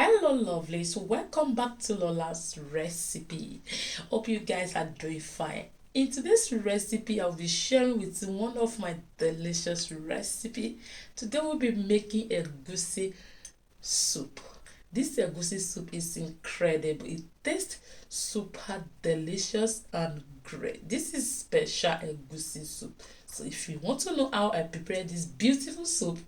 Hello lovelies, welcome back to Lola's recipe. Hope you guys are doing fine. In today's recipe, I'll be sharing with you one of my delicious recipe. Today we'll be making egusi soup. This egusi soup is incredible. It tastes super delicious and great. This is special egusi soup. So if you want to know how I prepare this beautiful soup,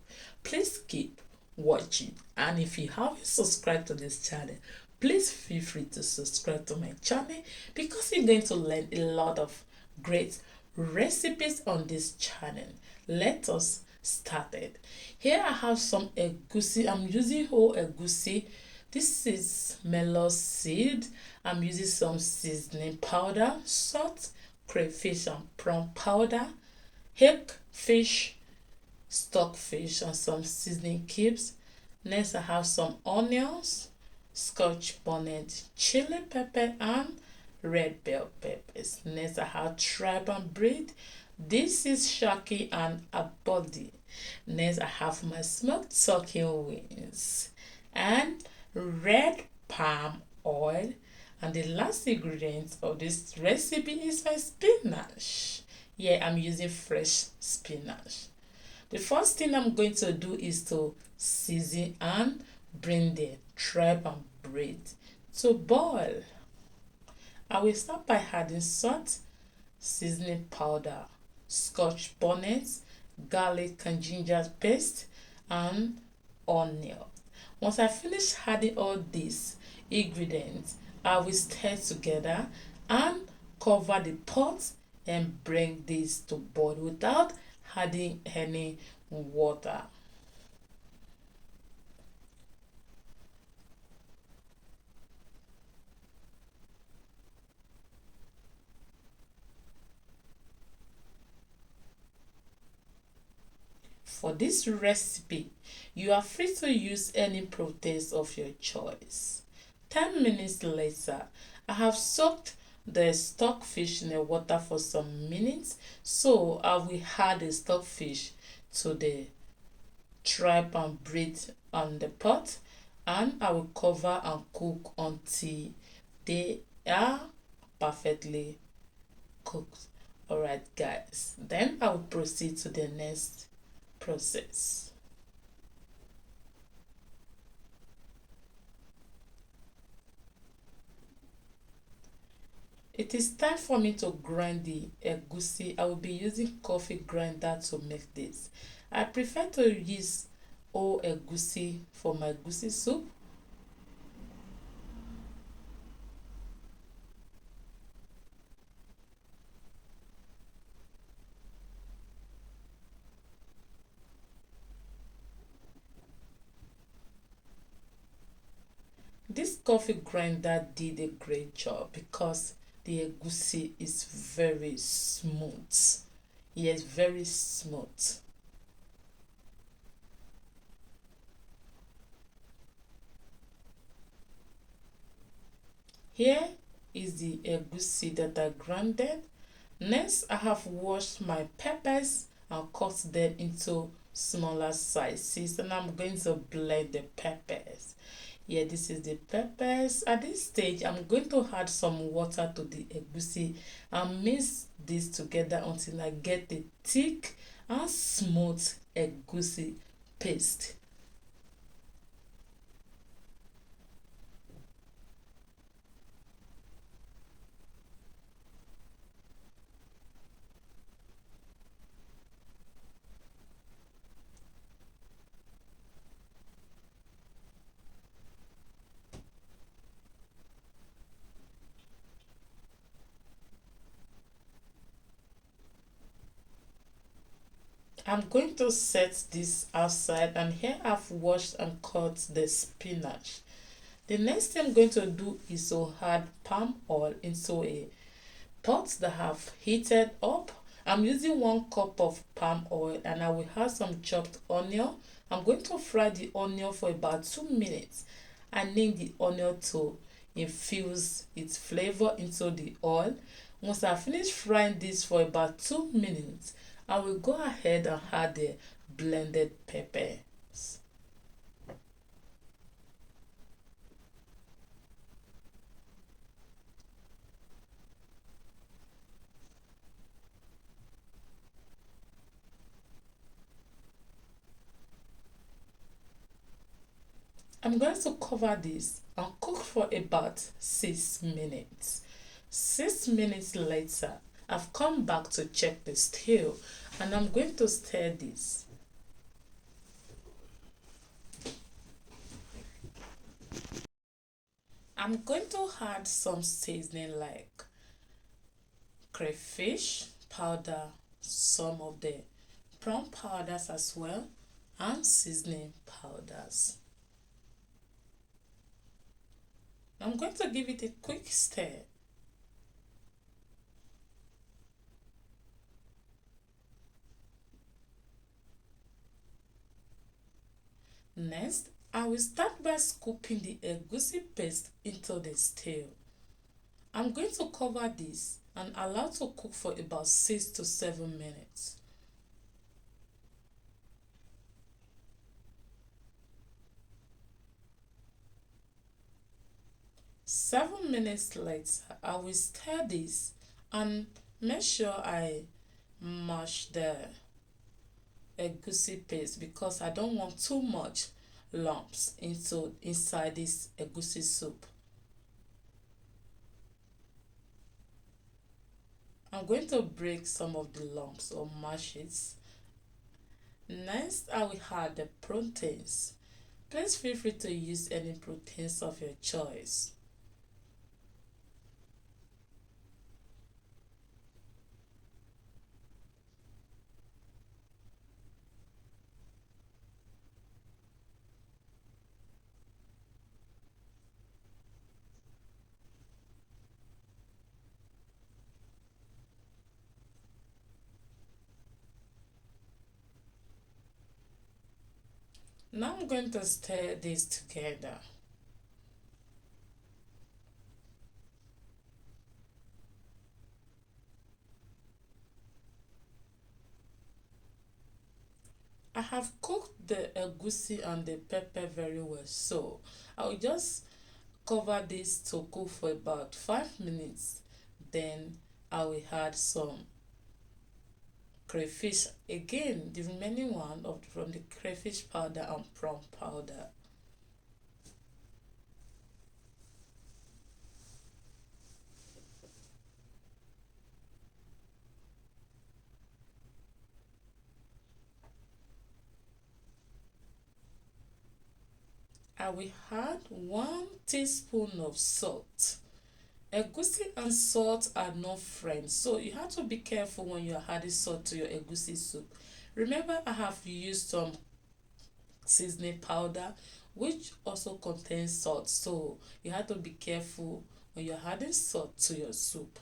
please keep watching. And if you haven't subscribed to this channel, please feel free to subscribe to my channel because you're going to learn a lot of great recipes on this channel. Let us start it. Here I have some egusi. I'm using whole egusi. This is melon seed. I'm using some seasoning powder, salt, crayfish and prawn powder, hake, fish, stockfish, and some seasoning cubes. Next, I have some onions, scotch bonnet, chili pepper, and red bell peppers. Next, I have tripe and bread. This is shaki and a body. Next, I have my smoked turkey wings and red palm oil. And the last ingredient of this recipe is my spinach. Yeah, I'm using fresh spinach. The first thing I'm going to do is to season and bring the tripe and bread to boil. I will start by adding salt, seasoning powder, scotch bonnet, garlic and ginger paste, and onion. Once I finish adding all these ingredients, I will stir together and cover the pot and bring this to boil without adding any water. For this recipe, you are free to use any proteins of your choice. 10 minutes later, I have soaked the stockfish in the water for some minutes, so I will add the stockfish to the tripe and bread on the pot, and I will cover and cook until they are perfectly cooked. Alright guys, then I will proceed to the next process. It is time for me to grind the egusi. I will be using coffee grinder to make this. I prefer to use whole egusi for my egusi soup. This coffee grinder did a great job because the egusi is very smooth. Yes, very smooth. Here is the egusi that I grinded. Next, I have washed my peppers and cut them into smaller sizes, and I'm going to blend the peppers. Yeah, this is the peppers. At this stage, I'm going to add some water to the egusi and mix this together until I get a thick and smooth egusi paste. I'm going to set this outside, and here I've washed and cut the spinach. The next thing I'm going to do is to add palm oil into a pot that I've heated up. I'm using 1 cup of palm oil, and I will add some chopped onion. I'm going to fry the onion for about 2 minutes. I need the onion to infuse its flavor into the oil. Once I finish frying this for about 2 minutes, I will go ahead and add the blended peppers. I'm going to cover this and cook for about 6 minutes. 6 minutes later, I've come back to check the stew and I'm going to stir this. I'm going to add some seasoning like crayfish powder, some of the prawn powders as well, and seasoning powders. I'm going to give it a quick stir. Next, I will start by scooping the egusi paste into the stew. I'm going to cover this and allow to cook for about 6 to 7 minutes. Seven minutes later, I will stir this and make sure I mash the egusi paste because I don't want too much lumps inside this egusi soup. I'm going to break some of the lumps or mash it. Next, I will add the proteins. Please feel free to use any proteins of your choice. Now I'm going to stir this together. I have cooked the egusi and the pepper very well, so I will just cover this to cook for about 5 minutes. Then I will add some crayfish again, the remaining one from the crayfish powder and prawn powder. I will add 1 teaspoon of salt. Egusi and salt are not friends, so you have to be careful when you are adding salt to your egusi soup. Remember, I have used some seasoning powder which also contains salt, so you have to be careful when you're adding salt to your soup.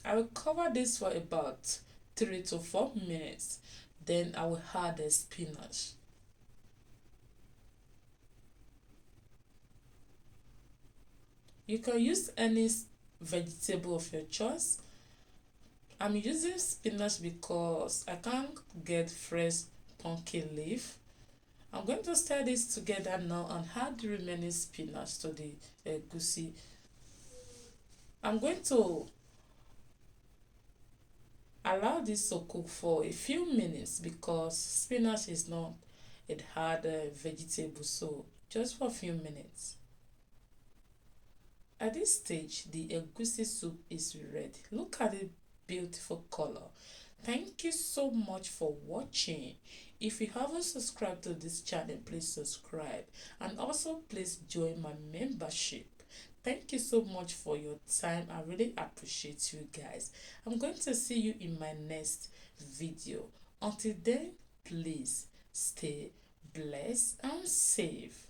I will cover this for about 3 to 4 minutes. Then I will add the spinach. You can use any vegetable of your choice. I'm using spinach because I can't get fresh pumpkin leaf. I'm going to stir this together now and add the remaining spinach to the egusi. I'm going to allow this to cook for a few minutes because spinach is not a hard vegetable, so just for a few minutes. At this stage, the egusi soup is ready. Look at the beautiful color. Thank you so much for watching. If you haven't subscribed to this channel, please subscribe and also please join my membership. Thank you so much for your time. I really appreciate you guys. I'm going to see you in my next video. Until then, please stay blessed and safe.